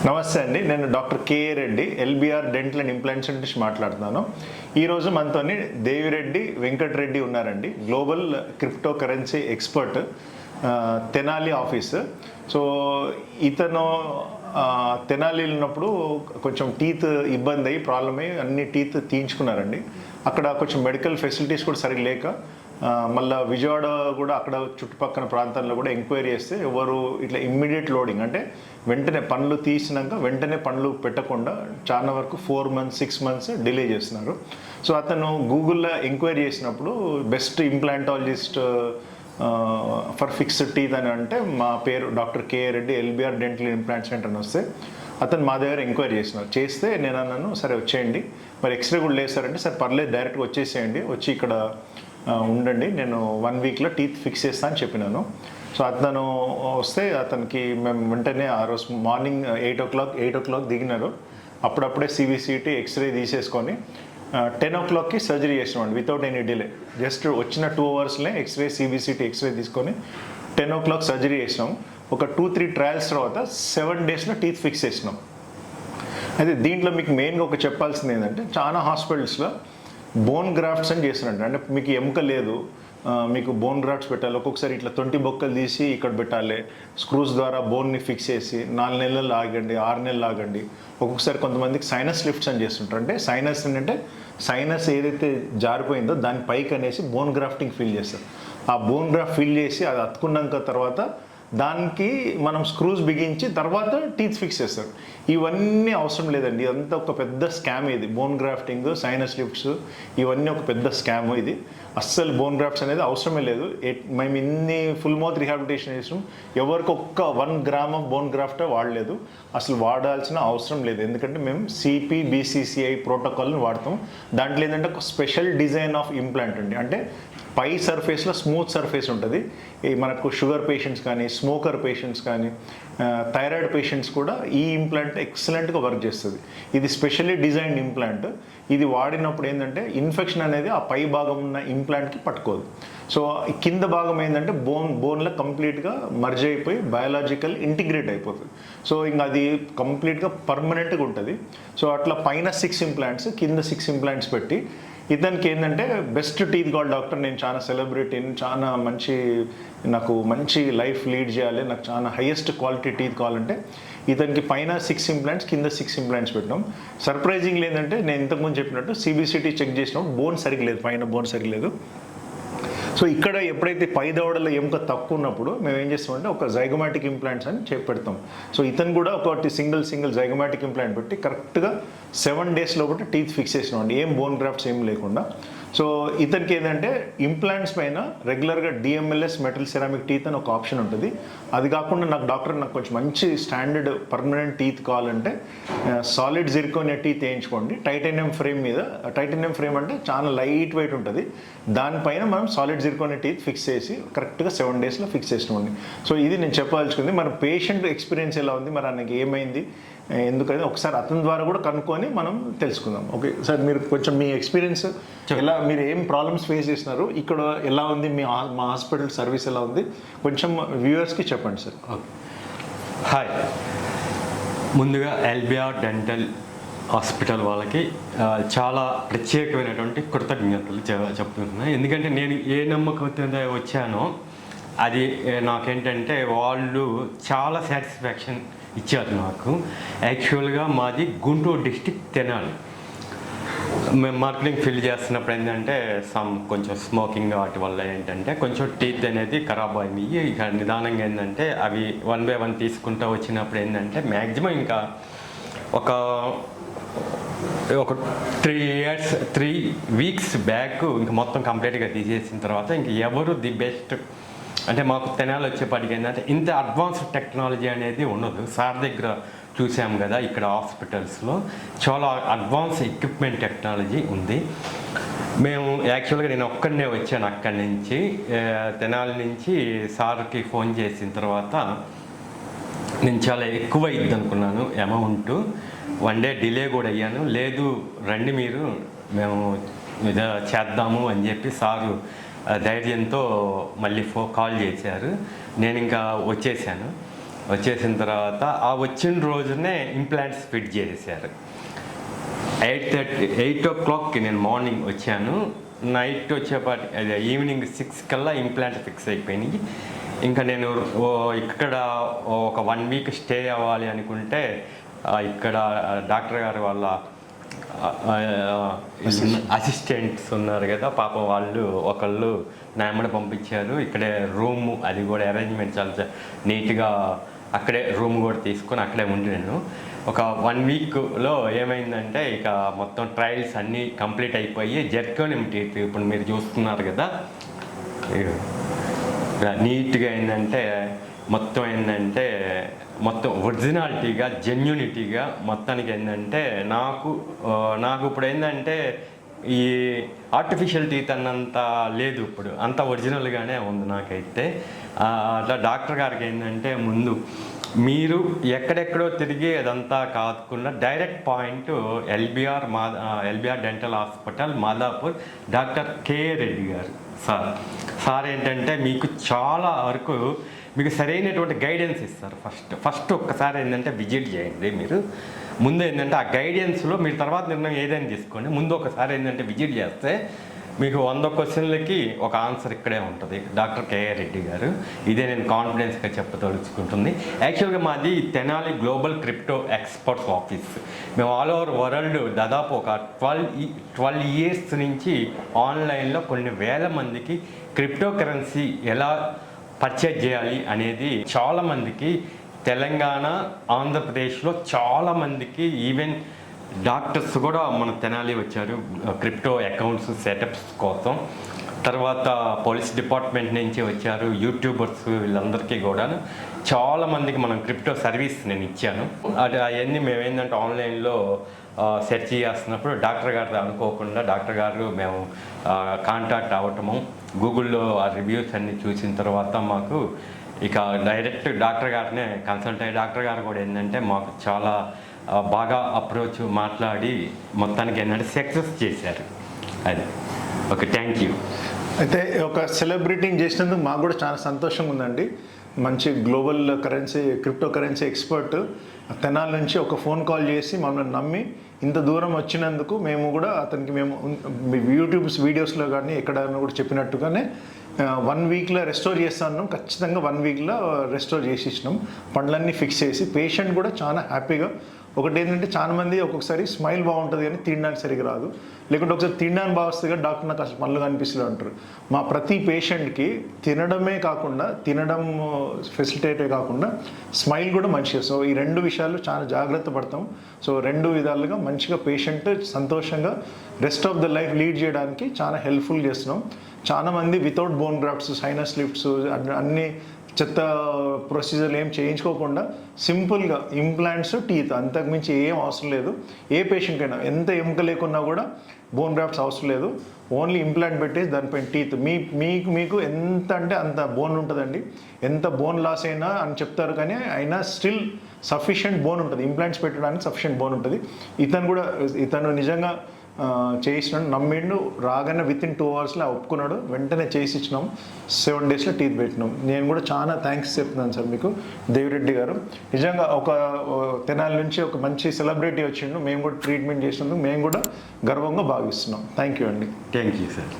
నమస్తే అండి, నేను doctor KA Reddy, LBR dental and implants నుంచి మాట్లాడుతున్నాను. ఈరోజు మనతోని దేవిరెడ్డి వెంకటరెడ్డి ఉన్నారండి, global crypto currency expert, Tenali office. So ఇతను తెనాలి ఉన్నప్పుడు కొంచెం టీత్ ఇబ్బంది అయ్యి ప్రాబ్లమ్ అయ్యి అన్ని టీత్ తీయించుకున్నారండి. అక్కడ కొంచెం మెడికల్ ఫెసిలిటీస్ కూడా సరిగ్గా లేక మళ్ళీ విజయవాడ కూడా అక్కడ చుట్టుపక్కల ప్రాంతాల్లో కూడా ఎంక్వైరీ చేస్తే ఎవరు ఇట్లా ఇమ్మీడియట్ లోడింగ్ అంటే వెంటనే పనులు తీసినాక వెంటనే పనులు పెట్టకుండా చాలా వరకు 4 months 6 months డిలే చేస్తున్నారు. సో అతను గూగుల్లో ఎంక్వైరీ చేసినప్పుడు best implantologist for fixed teeth అని అంటే మా పేరు doctor KA Reddy, LBR dental implant centre అని వస్తే అతను మా దగ్గర ఎంక్వైరీ చేసినారు. చేస్తే నేను అన్నాను, సరే వచ్చేయండి, మరి ఎక్స్రే కూడా లేసారంటే సరే పర్లేదు డైరెక్ట్గా వచ్చేసేయండి, వచ్చి ఇక్కడ ఉండండి, నేను 1 weekలో టీత్ ఫిక్స్ చేస్తా అని చెప్పినాను. సో అతను వస్తే అతనికి మేము వెంటనే ఆ రోజు మార్నింగ్ 8 o'clock దిగినారు. అప్పుడప్పుడే సిబిసిటీ ఎక్స్రే తీసేసుకొని 10 o'clockకి సర్జరీ చేసినామండి, వితౌట్ ఎనీ డిలే. జస్ట్ వచ్చిన 2 hours ఎక్స్రే సిబిసిటీ ఎక్స్రే తీసుకొని 10 o'clock సర్జరీ చేసినాం. ఒక 2-3 ట్రయల్స్ తర్వాత 7 daysలో టీత్ ఫిక్స్ చేసినాం. అయితే దీంట్లో మీకు మెయిన్గా ఒక చెప్పాల్సింది ఏంటంటే, చాలా హాస్పిటల్స్లో బోన్ గ్రాఫ్ట్స్ అని చేస్తున్నట్టు, అంటే మీకు ఎముక లేదు, మీకు బోన్ గ్రాఫ్ట్స్ పెట్టాలి, ఒక్కొక్కసారి ఇట్లా 20 బొక్కలు తీసి ఇక్కడ పెట్టాలి, స్క్రూస్ ద్వారా బోన్ని ఫిక్స్ చేసి 4 నెలలు ఆగండి, 6 నెలలు ఆగండి. ఒక్కొక్కసారి కొంతమందికి సైనస్ లిఫ్ట్స్ అని చేస్తుంటారు. అంటే సైనస్ ఏంటంటే సైనస్ ఏదైతే జారిపోయిందో దాని పైకి అనేసి బోన్ గ్రాఫ్టింగ్ ఫిల్ చేస్తారు. ఆ బోన్ గ్రాఫ్ట్ ఫిల్ చేసి అది అతుకున్నాక తర్వాత దానికి మనం స్క్రూస్ బిగించి తర్వాత టీత్ ఫిక్స్ చేస్తారు. ఇవన్నీ అవసరం లేదండి, ఇదంతా ఒక పెద్ద స్కామ్. ఇది బోన్ గ్రాఫ్టింగ్, సైనస్ లిఫ్ట్స్ ఇవన్నీ ఒక పెద్ద స్కామ్. ఇది అస్సలు బోన్ గ్రాఫ్ట్స్ అనేది అవసరమే లేదు. మేము ఇన్ని ఫుల్ మౌత్ రిహాబిలిటేషన్ చేసాం, ఎవరికి ఒక్క 1 gram ఆఫ్ బోన్ గ్రాఫ్ట్ వాడలేదు, అసలు వాడాల్సిన అవసరం లేదు. ఎందుకంటే మేము CPBCCI ప్రోటోకాల్ని వాడతాం. దాంట్లో ఏంటంటే ఒక స్పెషల్ డిజైన్ ఆఫ్ ఇంప్లాంట్ అండి, అంటే పై సర్ఫేస్లో స్మూత్ సర్ఫేస్ ఉంటుంది. మనకు షుగర్ పేషెంట్స్ కానీ, స్మోకర్ పేషెంట్స్ కానీ, థైరాయిడ్ పేషెంట్స్ కూడా ఈ ఇంప్లాంట్ ఎక్సలెంట్గా వర్క్ చేస్తుంది. ఇది స్పెషల్లీ డిజైన్డ్ ఇంప్లాంట్. ఇది వాడినప్పుడు ఏంటంటే ఇన్ఫెక్షన్ అనేది ఆ పై భాగం ఉన్న ఇంప్లాంట్కి పట్టుకోదు. సో కింద భాగం ఏంటంటే బోన్లో కంప్లీట్గా మర్జ్ అయిపోయి బయాలజికల్ ఇంటిగ్రేట్ అయిపోతుంది. సో ఇంకా అది కంప్లీట్గా పర్మనెంట్గా ఉంటుంది. సో అట్లా పైన 6 implants, కింద 6 implants పెట్టి ఇతనికి ఏంటంటే బెస్ట్ టీత్ కాల్ డాక్టర్, నేను చాలా సెలబ్రిటీని, చాలా నాకు మంచి లైఫ్ లీడ్ చేయాలి, నాకు చాలా హైయెస్ట్ క్వాలిటీ టీత్ కావాలంటే ఇతనికి పైన 6 implants, కింద 6 implants పెట్టినాం. సర్ప్రైజింగ్ ఏంటంటే నేను ఇంతకుముందు చెప్పినట్టు సిబిసిటీ చెక్ చేసినప్పుడు బోన్ సరిగ్గా లేదు, పైన బోన్ సరిగ్గా లేదు. సో ఇక్కడ ఎప్పుడైతే పై దవడలో ఎముక తక్కువ ఉన్నప్పుడు మేము ఏం చేస్తామంటే ఒక జైగోమాటిక్ ఇంప్లాంట్స్ అని పెడతాం. సో ఇతను కూడా ఒకటి సింగిల్ జైగోమాటిక్ ఇంప్లాంట్ పెట్టి కరెక్ట్గా 7 days లోపల టీత్ ఫిక్స్ చేసినామండి, ఏం బోన్ గ్రాఫ్ట్స్ ఏం లేకుండా. సో ఇతనికి ఏంటంటే ఇంప్లాంట్స్ పైన రెగ్యులర్గా DMLS మెటల్ సెరామిక్ టీత్ అని ఒక ఆప్షన్ ఉంటుంది. అది కాకుండా నాకు కొంచెం మంచి స్టాండర్డ్ పర్మనెంట్ టీత్ కావాలంటే సాలిడ్ జిర్కోనియా టీత్ వేయించుకోండి టైటానియం ఫ్రేమ్ మీద. టైటానియం ఫ్రేమ్ అంటే చాలా లైట్ వెయిట్ ఉంటుంది, దానిపైన మనం సాలిడ్ జిర్కోనియా టీత్ ఫిక్స్ చేసి కరెక్ట్గా 7 daysలో ఫిక్స్ చేసినామండి. సో ఇది నేను చెప్పాల్సుకుంది. మన పేషెంట్ ఎక్స్పీరియన్స్ ఎలా ఉంది, మరి ఆయనకి ఏమైంది, ఎందుకని ఒకసారి అతని ద్వారా కూడా కనుక్కొని మనం తెలుసుకుందాం. ఓకే సార్, మీరు కొంచెం మీ ఎక్స్పీరియన్స్ ఎలా, మీరు ఏం ప్రాబ్లమ్స్ ఫేస్ చేసినారు, ఇక్కడ ఎలా ఉంది, మా హాస్పిటల్ సర్వీస్ ఎలా ఉంది, కొంచెం వ్యూవర్స్కి చెప్పండి సార్. హాయ్, ముందుగా ఎల్బిఆర్ డెంటల్ హాస్పిటల్ వాళ్ళకి చాలా ప్రత్యేకమైనటువంటి కృతజ్ఞతలు చెప్తున్నాను. ఎందుకంటే నేను ఏ నమ్మకంతో వచ్చానో అది నాకేంటంటే వాళ్ళు చాలా సాటిస్ఫాక్షన్ ఇచ్చారు నాకు. యాక్చువల్గా మాది గుంటూరు డిస్ట్రిక్ట్ తెనాలి. మేము మార్కెటింగ్ ఫిల్ చేస్తున్నప్పుడు ఏంటంటే కొంచెం స్మోకింగ్ వాటి వల్ల ఏంటంటే కొంచెం టీత్ అనేది ఖరాబ్ అయింది. ఇక నిదానంగా ఏంటంటే అవి 1 by 1 తీసుకుంటూ వచ్చినప్పుడు ఏంటంటే మ్యాక్సిమం ఇంకా ఒక 3 weeks బ్యాక్ ఇంకా మొత్తం కంప్లీట్గా తీసేసిన తర్వాత ఇంక ఎవరు ది బెస్ట్ అంటే మాకు తెనాలి వచ్చేప్పటికి ఏంటంటే ఇంత అడ్వాన్స్డ్ టెక్నాలజీ అనేది ఉండదు. సార్ దగ్గర చూసాము కదా, ఇక్కడ హాస్పిటల్స్లో చాలా అడ్వాన్స్ ఎక్విప్మెంట్ టెక్నాలజీ ఉంది. మేము యాక్చువల్గా నేను ఒక్కడనే వచ్చాను అక్కడి నుంచి, తెనాలి నుంచి. సార్కి ఫోన్ చేసిన తర్వాత నేను చాలా ఎక్కువ అయ్యిద్ది అనుకున్నాను అమౌంట్. 1 day డిలే కూడా అయ్యాను. లేదు రండి మీరు, మేము చేద్దాము అని చెప్పి సారు ధైర్యంతో మళ్ళీ కాల్ చేశారు. నేను ఇంకా వచ్చేసాను. వచ్చేసిన తర్వాత ఆ వచ్చిన రోజునే ఇంప్లాంట్స్ ఫిట్ చేసేసారు. 8 o'clockకి నేను మార్నింగ్ వచ్చాను, నైట్ వచ్చేపాటి అదే ఈవినింగ్ 6 కల్లా ఇంప్లాంట్ ఫిక్స్ అయిపోయినాయి. ఇంకా నేను ఇక్కడ ఒక 1 వీక్ స్టే అవ్వాలి అనుకుంటే ఇక్కడ డాక్టర్ గారు వాళ్ళ అసిస్టెంట్స్ ఉన్నారు కదా పాపం, వాళ్ళు ఒకళ్ళు నాయమ్మని పంపించారు. ఇక్కడే రూమ్ అది కూడా అరేంజ్మెంట్ చాలా నీట్గా, అక్కడే రూమ్ కూడా తీసుకొని అక్కడే ఉండి నేను ఒక 1 వీక్లో ఏమైందంటే ఇక మొత్తం ట్రయల్స్ అన్నీ కంప్లీట్ అయిపోయి జర్కోనియం టీత్ ఇప్పుడు మీరు చూస్తున్నారు కదా నీట్గా ఏంటంటే మొత్తం ఒరిజినాలిటీగా జెన్యూనిటీగా మొత్తానికి ఏంటంటే నాకు ఇప్పుడు ఏంటంటే ఈ ఆర్టిఫిషియల్ టీత్ అన్నంత లేదు, ఇప్పుడు అంత ఒరిజినల్గానే ఉంది నాకైతే. అట్లా డాక్టర్ గారికి ఏంటంటే ముందు మీరు ఎక్కడెక్కడో తిరిగి అదంతా కాకుండా direct point LBR dental hospital Madhapur doctor K Reddy గారు సార్ ఏంటంటే మీకు చాలా వరకు మీకు సరైనటువంటి గైడెన్స్ ఇస్తారు. ఫస్ట్ ఒక్కసారి ఏంటంటే విజిట్ చేయండి. మీరు ముందు ఏంటంటే ఆ గైడెన్స్లో మీరు తర్వాత నిర్ణయం ఏదైనా తీసుకోండి. ముందు ఒకసారి ఏంటంటే విజిట్ చేస్తే మీకు 100 క్వశ్చన్లకి ఒక ఆన్సర్ ఇక్కడే ఉంటుంది. డాక్టర్ కేఆర్ రెడ్డి గారు, ఇదే నేను కాన్ఫిడెన్స్గా చెప్పదలుచుకుంటుంది. యాక్చువల్గా మాది Tenali global crypto experts office. మేము ఆల్ ఓవర్ వరల్డ్ దాదాపు ఒక 12 ఇయర్స్ నుంచి ఆన్లైన్లో కొన్ని వేల మందికి క్రిప్టో కరెన్సీ ఎలా పర్చేజ్ చేయాలి అనేది చాలామందికి తెలంగాణ ఆంధ్రప్రదేశ్లో చాలామందికి ఈవెన్ డాక్టర్స్ కూడా మన తెనాలి వచ్చారు క్రిప్టో అకౌంట్స్ సెటప్స్ కోసం. తర్వాత పోలీస్ డిపార్ట్మెంట్ నుంచి వచ్చారు, యూట్యూబర్స్, వీళ్ళందరికీ కూడా చాలామందికి మనం క్రిప్టో సర్వీస్ నేను ఇచ్చాను. అది అవన్నీ మేమేంటంటే ఆన్లైన్లో సెర్చ్ చేస్తున్నప్పుడు డాక్టర్ గారు అనుకోకుండా డాక్టర్ గారు మేము కాంటాక్ట్ అవ్వటము, గూగుల్లో ఆ రివ్యూస్ అన్నీ చూసిన తర్వాత మాకు ఇక డైరెక్ట్ డాక్టర్ గారినే కన్సల్ట్ అయ్యి డాక్టర్ గారు కూడా ఏంటంటే మాకు చాలా బాగా అప్రోచ్ మాట్లాడి మొత్తానికి ఏంటంటే సక్సెస్ చేశారు. అది ఓకే, థ్యాంక్ యూ. అయితే ఒక సెలబ్రిటీని చేసినందుకు మాకు కూడా చాలా సంతోషంగా ఉందండి. మంచి global crypto currency expert Tenali నుంచి ఒక ఫోన్ కాల్ చేసి మమ్మల్ని నమ్మి ఇంత దూరం వచ్చినందుకు మేము కూడా అతనికి యూట్యూబ్ వీడియోస్లో కానీ ఎక్కడైనా కూడా చెప్పినట్టుగానే 1 వీక్లో రెస్టోర్ చేస్తాను. ఖచ్చితంగా 1 వీక్లో రెస్టోర్ చేసి ఇచ్చినాం. పండ్లన్నీ ఫిక్స్ చేసి పేషెంట్ కూడా చాలా హ్యాపీగా. ఒకటి ఏంటంటే చాలా మంది ఒక్కొక్కసారి స్మైల్ బాగుంటుంది కానీ తినడానికి సరిగ్గా రాదు, లేకుంటే ఒకసారి తినడానికి బాగా వస్తుంది కానీ డాక్టర్ నాకు అసలు పళ్ళు కనిపిస్తుంది అంటారు. మా ప్రతి పేషెంట్కి తినడమే కాకుండా తినడం ఫెసిలిటేటే కాకుండా స్మైల్ కూడా మంచిగా. సో ఈ 2 విషయాలు చాలా జాగ్రత్త పడతాం. సో 2 విధాలుగా మంచిగా పేషెంట్ సంతోషంగా rest of the life lead చేయడానికి చాలా హెల్ప్ఫుల్ చేస్తున్నాం. చాలామంది without bone grafts, sinus lifts అన్ని చెత్త ప్రొసీజర్లు ఏం చేయించుకోకుండా సింపుల్గా ఇంప్లాంట్స్, టీత్, అంతకుమించి ఏం అవసరం లేదు. ఏ పేషెంట్ అయినా ఎంత ఎముక లేకున్నా కూడా బోన్ గ్రాఫ్ట్స్ అవసరం లేదు. ఓన్లీ ఇంప్లాంట్ పెట్టేసి దానిపైన టీత్. మీకు ఎంత అంటే అంత బోన్ ఉంటుందండి. ఎంత బోన్ లాస్ అయినా అని చెప్తారు కానీ అయినా స్టిల్ సఫిషియెంట్ బోన్ ఉంటుంది. ఇంప్లాంట్స్ పెట్టడానికి సఫిషియెంట్ బోన్ ఉంటుంది. ఇతను నిజంగా చేసినాడు, నమ్మిండు. రాగానే విత్ ఇన్ 2 అవర్స్లో ఒప్పుకున్నాడు. వెంటనే చేసి ఇచ్చినాం. 7 డేస్లో టీత్ పెట్టినాం. నేను కూడా చాలా థ్యాంక్స్ చెప్తున్నాను సార్ మీకు, దేవిరెడ్డి గారు. నిజంగా ఒక తెనాలి నుంచి ఒక మంచి సెలబ్రిటీ వచ్చిండు. మేము కూడా ట్రీట్మెంట్ చేసినందుకు మేము కూడా గర్వంగా భావిస్తున్నాం. థ్యాంక్ యూ అండి. Thank you sir.